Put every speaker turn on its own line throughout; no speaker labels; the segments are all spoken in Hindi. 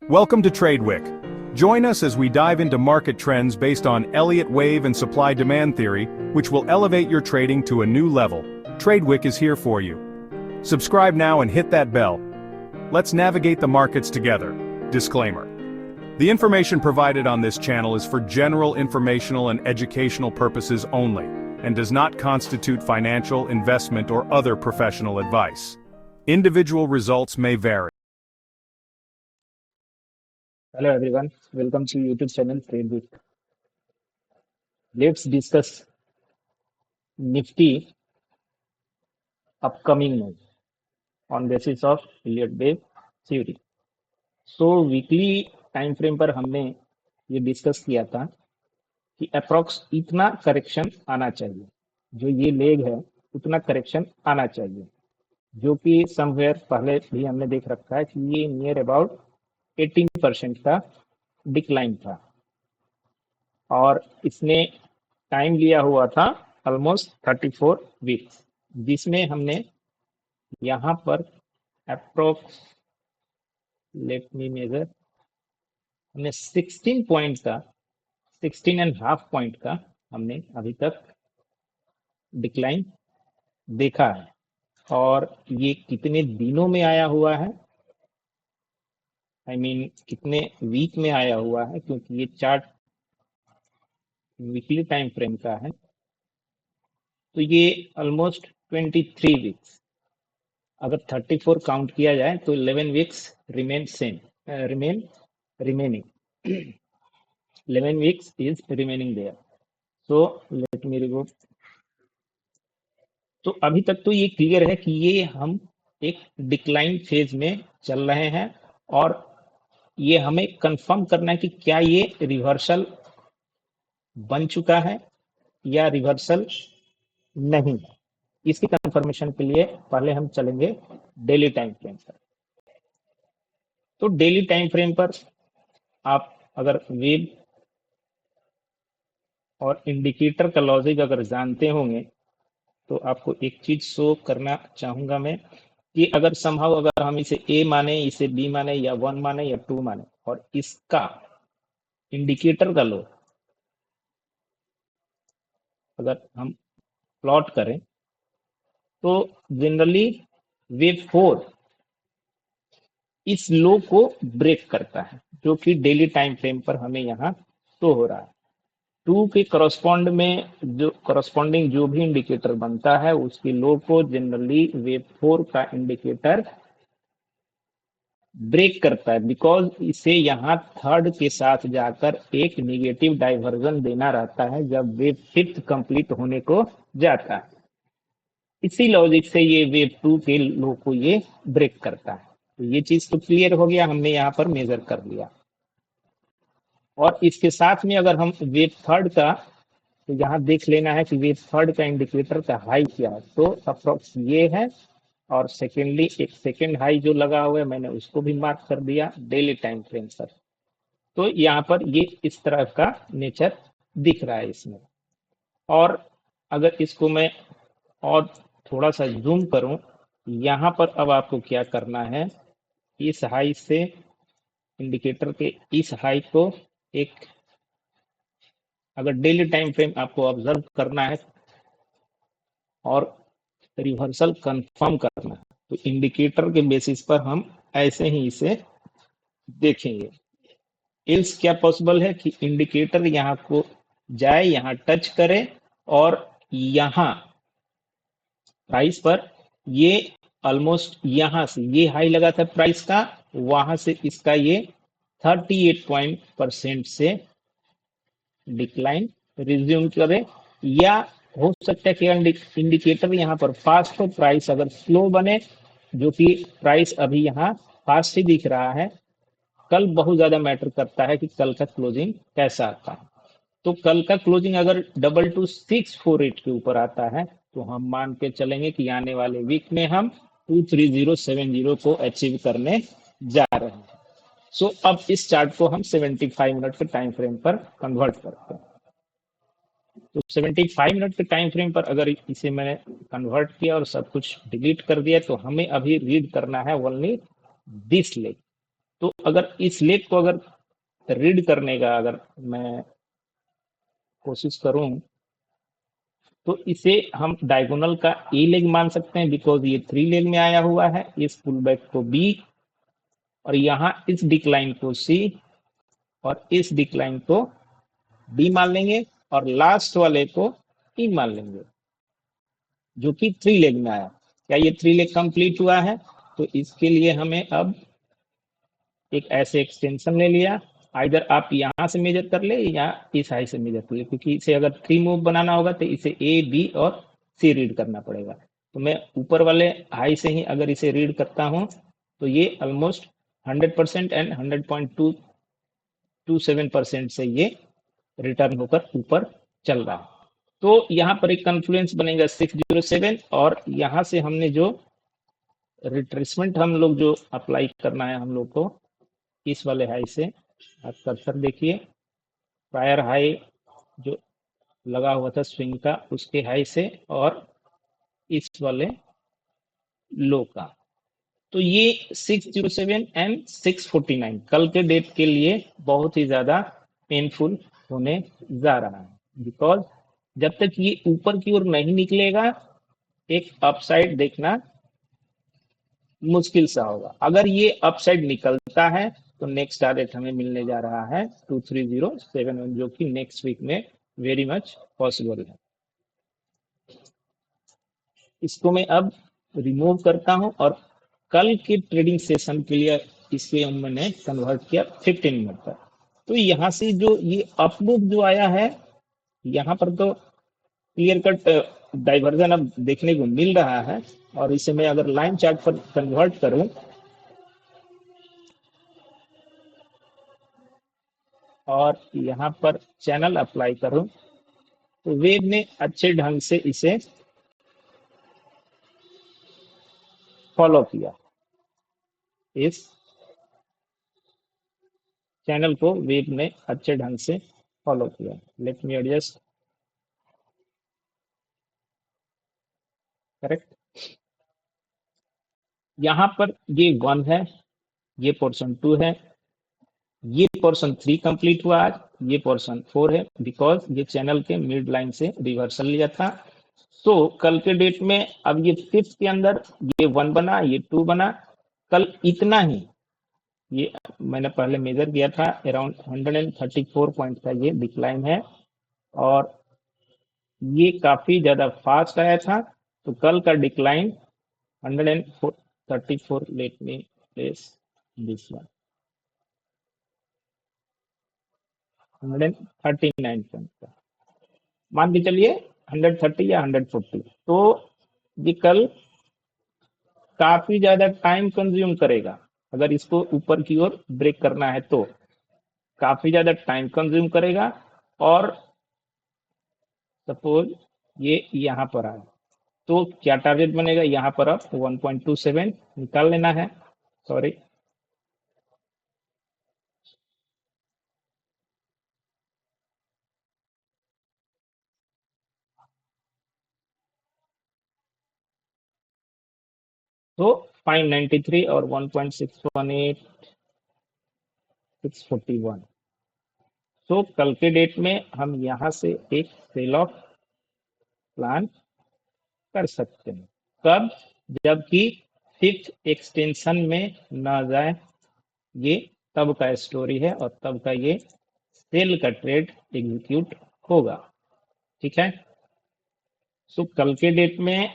Welcome to TradeWick. Join us as we dive into market trends based on Elliott wave and supply-demand theory, which will elevate your trading to a new level. TradeWick is here for you. Subscribe now and hit that bell. Let's navigate the markets together. Disclaimer. The information provided on this channel is for general informational and educational purposes only, and does not constitute financial, investment, or other professional advice. Individual results may vary.
Hello everyone, welcome to YouTube channel TradeWick. Let's discuss Nifty upcoming move on basis of Elliott wave theory. So weekly time frame पर हमने ये डिस्कस किया था कि अप्रॉक्स इतना करेक्शन आना चाहिए, जो ये लेग है उतना करेक्शन आना चाहिए, जो कि समवेयर पहले भी हमने देख रखा है कि ये नियर अबाउट 18% का डिक्लाइन था और इसने टाइम लिया हुआ था ऑलमोस्ट 34 वीक्स, जिसमें हमने यहाँ पर अप्रोक्स लेट मी मेजर हमने 16 पॉइंट का 16.5 पॉइंट का हमने अभी तक डिक्लाइन देखा है। और ये कितने दिनों में आया हुआ है, कितने वीक में आया हुआ है, क्योंकि ये चार्ट वीकली टाइम फ्रेम का है, तो ये ऑलमोस्ट 23 वीक्स, अगर 34 काउंट किया जाए तो 11 weeks remaining 11 weeks is remaining there. So let me remove. तो अभी तक तो ये क्लियर है कि ये हम एक डिक्लाइन फेज में चल रहे हैं और ये हमें कंफर्म करना है कि क्या ये रिवर्सल बन चुका है या रिवर्सल नहीं है। इसकी कंफर्मेशन के लिए पहले हम चलेंगे डेली टाइम फ्रेम पर। तो डेली टाइम फ्रेम पर आप अगर वेव और इंडिकेटर का लॉजिक अगर जानते होंगे तो आपको एक चीज शो करना चाहूंगा मैं कि अगर समहाउ अगर हम इसे ए माने, इसे बी माने, या 1 माने या 2 माने, और इसका इंडिकेटर का लो अगर हम प्लॉट करें तो जनरली वेव 4 इस लो को ब्रेक करता है, जो कि डेली टाइम फ्रेम पर हमें यहाँ शो हो रहा है। 2 के करस्पॉन्डिंग जो भी इंडिकेटर बनता है उसकी लो को जनरली वेव 4 का इंडिकेटर ब्रेक करता है, बिकॉज इसे यहाँ थर्ड के साथ जाकर एक निगेटिव डाइवर्जन देना रहता है जब वेव 5th कंप्लीट होने को जाता है। इसी लॉजिक से ये वेव 2 के लो को ये ब्रेक करता है। तो ये चीज तो क्लियर हो गया, हमने यहाँ पर मेजर कर लिया। और इसके साथ में अगर हम वेव थर्ड का, तो यहाँ देख लेना है कि वेव थर्ड का इंडिकेटर का हाई क्या है, तो अप्रोक्स ये है। और सेकेंडली एक सेकेंड हाई जो लगा हुआ है मैंने उसको भी मार्क कर दिया डेली टाइम फ्रेम पर। तो यहाँ पर ये इस तरह का नेचर दिख रहा है इसमें। और अगर इसको मैं और थोड़ा सा जूम करूं, यहाँ पर अब आपको क्या करना है, इस हाई से इंडिकेटर के इस हाई को एक अगर डेली टाइम फ्रेम आपको ऑब्जर्व करना है और रिवर्सल कंफर्म करना है, तो इंडिकेटर के बेसिस पर हम ऐसे ही इसे देखेंगे। इल्स क्या पॉसिबल है कि इंडिकेटर यहाँ को जाए, यहाँ टच करे और यहाँ प्राइस पर ये ऑलमोस्ट यहाँ से ये हाई लगा था प्राइस का, वहां से इसका ये 38% से डिक्लाइन रिज्यूम करे, या हो सकता है कि इंडिकेटर यहाँ पर फास्ट हो, प्राइस अगर स्लो बने, जो कि प्राइस अभी यहाँ फास्ट ही दिख रहा है। कल बहुत ज्यादा मैटर करता है कि कल का क्लोजिंग कैसा आता है। तो कल का क्लोजिंग अगर 22648 के ऊपर आता है तो हम मान के चलेंगे कि आने वाले वीक में हम 23070 को अचीव करने जा रहे हैं। सो अब इस चार्ट को हम 75 मिनट के टाइम फ्रेम पर कन्वर्ट करते हैं। तो 75 मिनट के टाइम फ्रेम पर अगर इसे मैंने कन्वर्ट किया और सब कुछ डिलीट कर दिया, तो हमें अभी रीड करना है ओनली दिस लेग। तो अगर इस लेग को अगर रीड करने का अगर मैं कोशिश करूं, तो इसे हम डायगोनल का ए लेग मान सकते हैं, बिकॉज ये 3 लेग में आया हुआ है। इस पुल बैक को बी, और यहाँ इस डिक्लाइन को सी, और इस डिक्लाइन को डी मान लेंगे, और लास्ट वाले को ई मान लेंगे, जो कि 3 लेग में आया। क्या ये 3 लेग कंप्लीट हुआ है? तो इसके लिए हमें अब एक ऐसे एक्सटेंशन ले लिया। आइदर आप यहाँ से मेजर कर ले या इस हाई से मेजर कर ले, क्योंकि इसे अगर 3 मूव बनाना होगा तो इसे ए बी और सी रीड करना पड़ेगा। तो मैं ऊपर वाले हाई से ही अगर इसे रीड करता हूँ, तो ये ऑलमोस्ट 100% एंड 100.227% से ये रिटर्न होकर ऊपर चल रहा है। तो यहाँ पर एक कन्फ्लुएंस बनेगा 607, और यहाँ से हमने जो रिट्रेसमेंट हम लोग जो अप्लाई करना है हम लोग को, इस वाले हाई से, आप कर्सर देखिए, प्रायर हाई जो लगा हुआ था स्विंग का, उसके हाई से, और इस वाले लो का। तो ये 607 एंड 649 कल के डेट के लिए बहुत ही ज्यादा पेनफुल होने जा रहा है, बिकॉज जब तक ये ऊपर की ओर नहीं निकलेगा, एक अपसाइड देखना मुश्किल सा होगा। अगर ये अपसाइड निकलता है, तो नेक्स्ट टारगेट हमें मिलने जा रहा है 23071, जो कि नेक्स्ट वीक में वेरी मच पॉसिबल है। इसको मैं अब रिमूव करता हूं, और कल के ट्रेडिंग सेशन के लिए इसे मैंने कन्वर्ट किया 15 मिनट पर। तो यहाँ से जो ये अपमूव जो आया है, यहाँ पर तो क्लियर कट डाइवर्जन अब देखने को मिल रहा है। और इसे मैं अगर लाइन चार्ट पर कन्वर्ट करूं, और यहाँ पर चैनल अप्लाई करूं, तो वेव ने अच्छे ढंग से इसे फॉलो किया। इस चैनल को वेव ने अच्छे ढंग से फॉलो किया। Let me adjust, correct. यहाँ पर ये 1 है, ये पोर्शन 2 है, ये पोर्शन 3 कंप्लीट हुआ आज, ये पोर्शन 4 है, बिकॉज ये चैनल के मिड लाइन से रिवर्सल लिया था। तो कल के डेट में अब ये 5th के अंदर ये 1 बना, ये 2 बना, कल इतना ही, ये मैंने पहले मेजर किया था, अराउंड 134 पॉइंट का ये डिक्लाइन है, और ये काफी ज्यादा फास्ट आया था। तो कल का decline 134, let me place this one, 139 point का, मान के चलिए 130 या 140। तो ये कल काफी ज्यादा टाइम कंज्यूम करेगा। अगर इसको ऊपर की ओर ब्रेक करना है तो काफी ज्यादा टाइम कंज्यूम करेगा। और सपोज ये यहाँ पर आए, तो क्या टारगेट बनेगा? यहाँ पर अब 1.27 निकाल लेना है, सॉरी, तो 593 और 1.618, 641। तो कल के डेट में हम यहाँ से एक सेल ऑफ प्लान कर सकते हैं। कब? जबकि 5th एक्सटेंशन में ना जाए, ये तब का स्टोरी है, और तब का ये सेल का ट्रेड एग्जीक्यूट होगा। ठीक है। सो कल के डेट में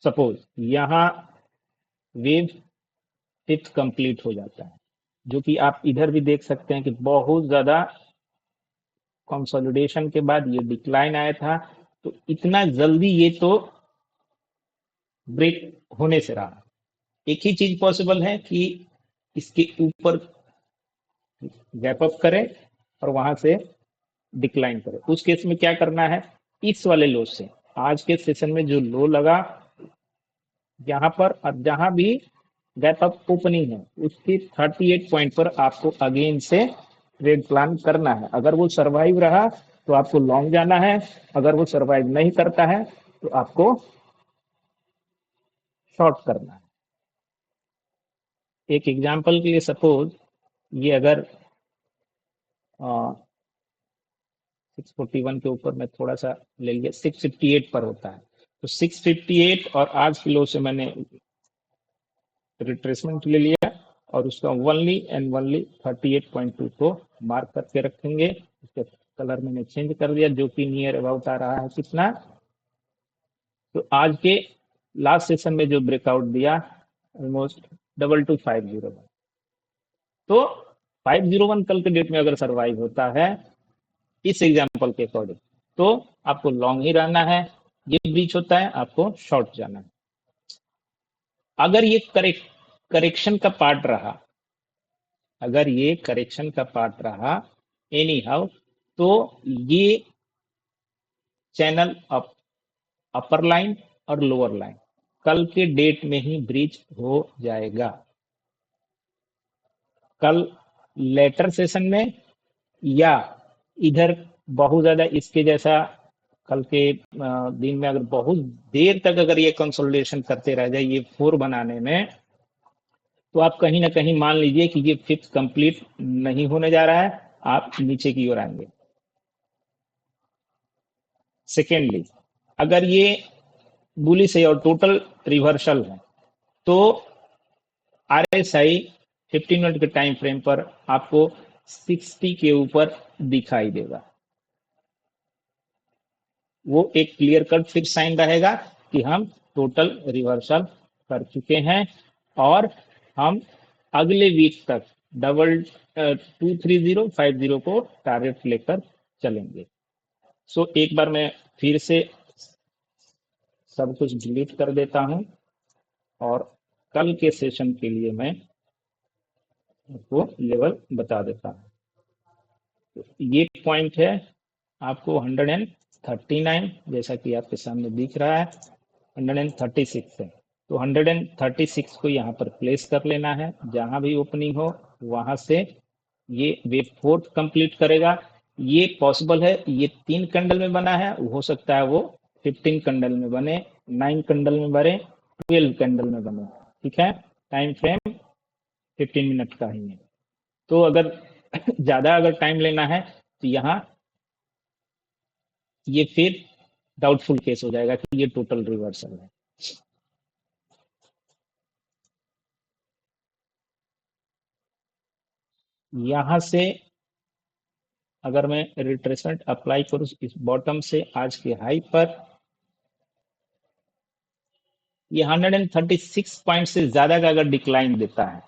सपोज यहाँ वेव 5th कंप्लीट हो जाता है, जो कि आप इधर भी देख सकते हैं कि बहुत ज्यादा कंसोलिडेशन के बाद ये डिक्लाइन आया था। तो इतना जल्दी ये तो ब्रेक होने से रहा। एक ही चीज पॉसिबल है कि इसके ऊपर गैप अप करे और वहां से डिक्लाइन करे। उस केस में क्या करना है? इस वाले लो से, आज के सेशन में जो लो लगा यहाँ पर, और जहां भी गैप अप ओपनिंग है, उसके 38 पॉइंट पर आपको अगेन से ट्रेड प्लान करना है। अगर वो सरवाइव रहा तो आपको लॉन्ग जाना है, अगर वो सरवाइव नहीं करता है तो आपको शॉर्ट करना है। एक एग्जांपल के लिए सपोज ये अगर 641 के ऊपर मैं थोड़ा सा ले लिया, 658 पर होता है, तो 658 और आज की लो से मैंने रिट्रेसमेंट ले लिया और उसका ओनली एंड ओनली 38.2 को मार्क करके रखेंगे। इसके कलर मैंने चेंज कर दिया, जो कि नियर अबाउट आ रहा है कितना, तो आज के लास्ट सेशन में जो ब्रेकआउट दिया ऑलमोस्ट 22,501। तो 501 कल के डेट में अगर सरवाइव होता है इस एग्जांपल के अकॉर्डिंग, तो आपको लॉन्ग ही रहना है। ये ब्रीच होता है, आपको शॉर्ट जाना है। अगर ये करेक्शन का पार्ट रहा, अगर ये करेक्शन का पार्ट रहा एनी हाउ, तो ये चैनल अपर लाइन और लोअर लाइन कल के डेट में ही ब्रीच हो जाएगा। कल लेटर सेशन में या इधर बहुत ज्यादा इसके जैसा कल के दिन में अगर बहुत देर तक अगर ये कंसोलिडेशन करते रह जाए ये 4 बनाने में, तो आप कहीं ना कहीं मान लीजिए कि ये फिफ्थ कंप्लीट नहीं होने जा रहा है, आप नीचे की ओर आएंगे। सेकेंडली, अगर ये बुलिश है और टोटल रिवर्सल है, तो RSI 15 मिनट के टाइम फ्रेम पर आपको 60 के ऊपर दिखाई देगा। वो एक क्लियर कट फिर साइन रहेगा कि हम टोटल रिवर्सल कर चुके हैं और हम अगले वीक तक 23050 को टारगेट लेकर चलेंगे। सो एक बार मैं फिर से सब कुछ डिलीट कर देता हूं और कल के सेशन के लिए मैं आपको लेवल बता देता हूं। तो ये पॉइंट है आपको 139, जैसा कि आपके सामने दिख रहा है 136 है, तो 136 को यहाँ पर प्लेस कर लेना है। जहां भी ओपनिंग हो वहां से ये वेव 4 कंप्लीट करेगा। ये पॉसिबल है, ये 3 कैंडल में बना है, हो सकता है वो 15 कैंडल में बने, 9 कैंडल में बने, 12 कैंडल में बने। ठीक है, टाइम फ्रेम 15 मिनट का ही है। तो अगर ज्यादा अगर टाइम लेना है तो यहाँ ये फिर डाउटफुल केस हो जाएगा कि ये टोटल रिवर्सल है। यहां से अगर मैं रिट्रेसमेंट अप्लाई करूं इस बॉटम से आज के हाई पर, ये 136 पॉइंट से ज्यादा का अगर डिक्लाइन देता है,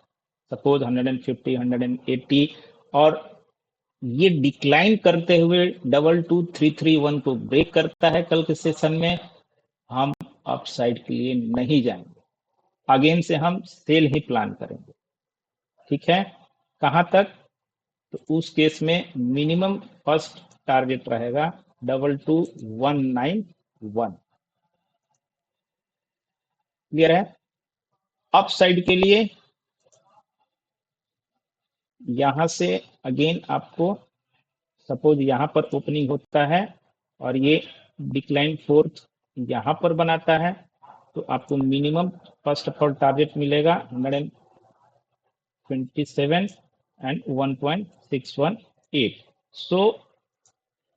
सपोज 150 180, और ये डिक्लाइन करते हुए 22331 को ब्रेक करता है कल के सेशन में, हम अपसाइड के लिए नहीं जाएंगे, अगेन से हम सेल ही प्लान करेंगे। ठीक है, कहां तक, तो उस केस में मिनिमम फर्स्ट टारगेट रहेगा 22191। क्लियर है। अपसाइड के लिए यहां से अगेन आपको सपोज यहां पर ओपनिंग होता है और ये डिक्लाइन फोर्थ यहां पर बनाता है, तो आपको minimum first of all target मिलेगा 127 and 1.618. So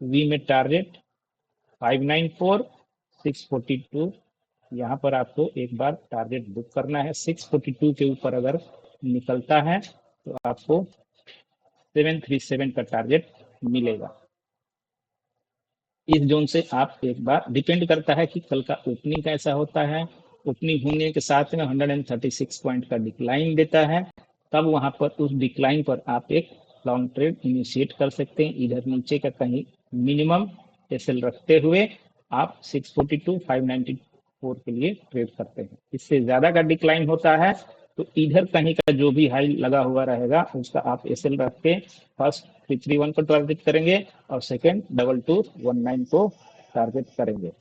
we may target 594 642। यहाँ पर आपको एक बार टारगेट बुक करना है। 642 के ऊपर अगर निकलता है तो आपको 737 का टारगेट मिलेगा। इस जोन से आप एक बार, डिपेंड करता है कि कल का ओपनिंग कैसा होता है। ओपनिंग होने के साथ में 136 पॉइंट का डिक्लाइन देता है, तब वहां पर उस डिक्लाइन पर आप एक लॉन्ग ट्रेड इनिशिएट कर सकते हैं। इधर नीचे का कहीं मिनिमम एसएल रखते हुए आप 642 594 के लिए ट्रेड करते हैं। इससे ज्यादा का डिक्लाइन होता है तो इधर कहीं का जो भी हाई लगा हुआ रहेगा उसका आप एसएल रख के फर्स्ट 331 को टारगेट करेंगे और सेकंड 2219 को टारगेट करेंगे।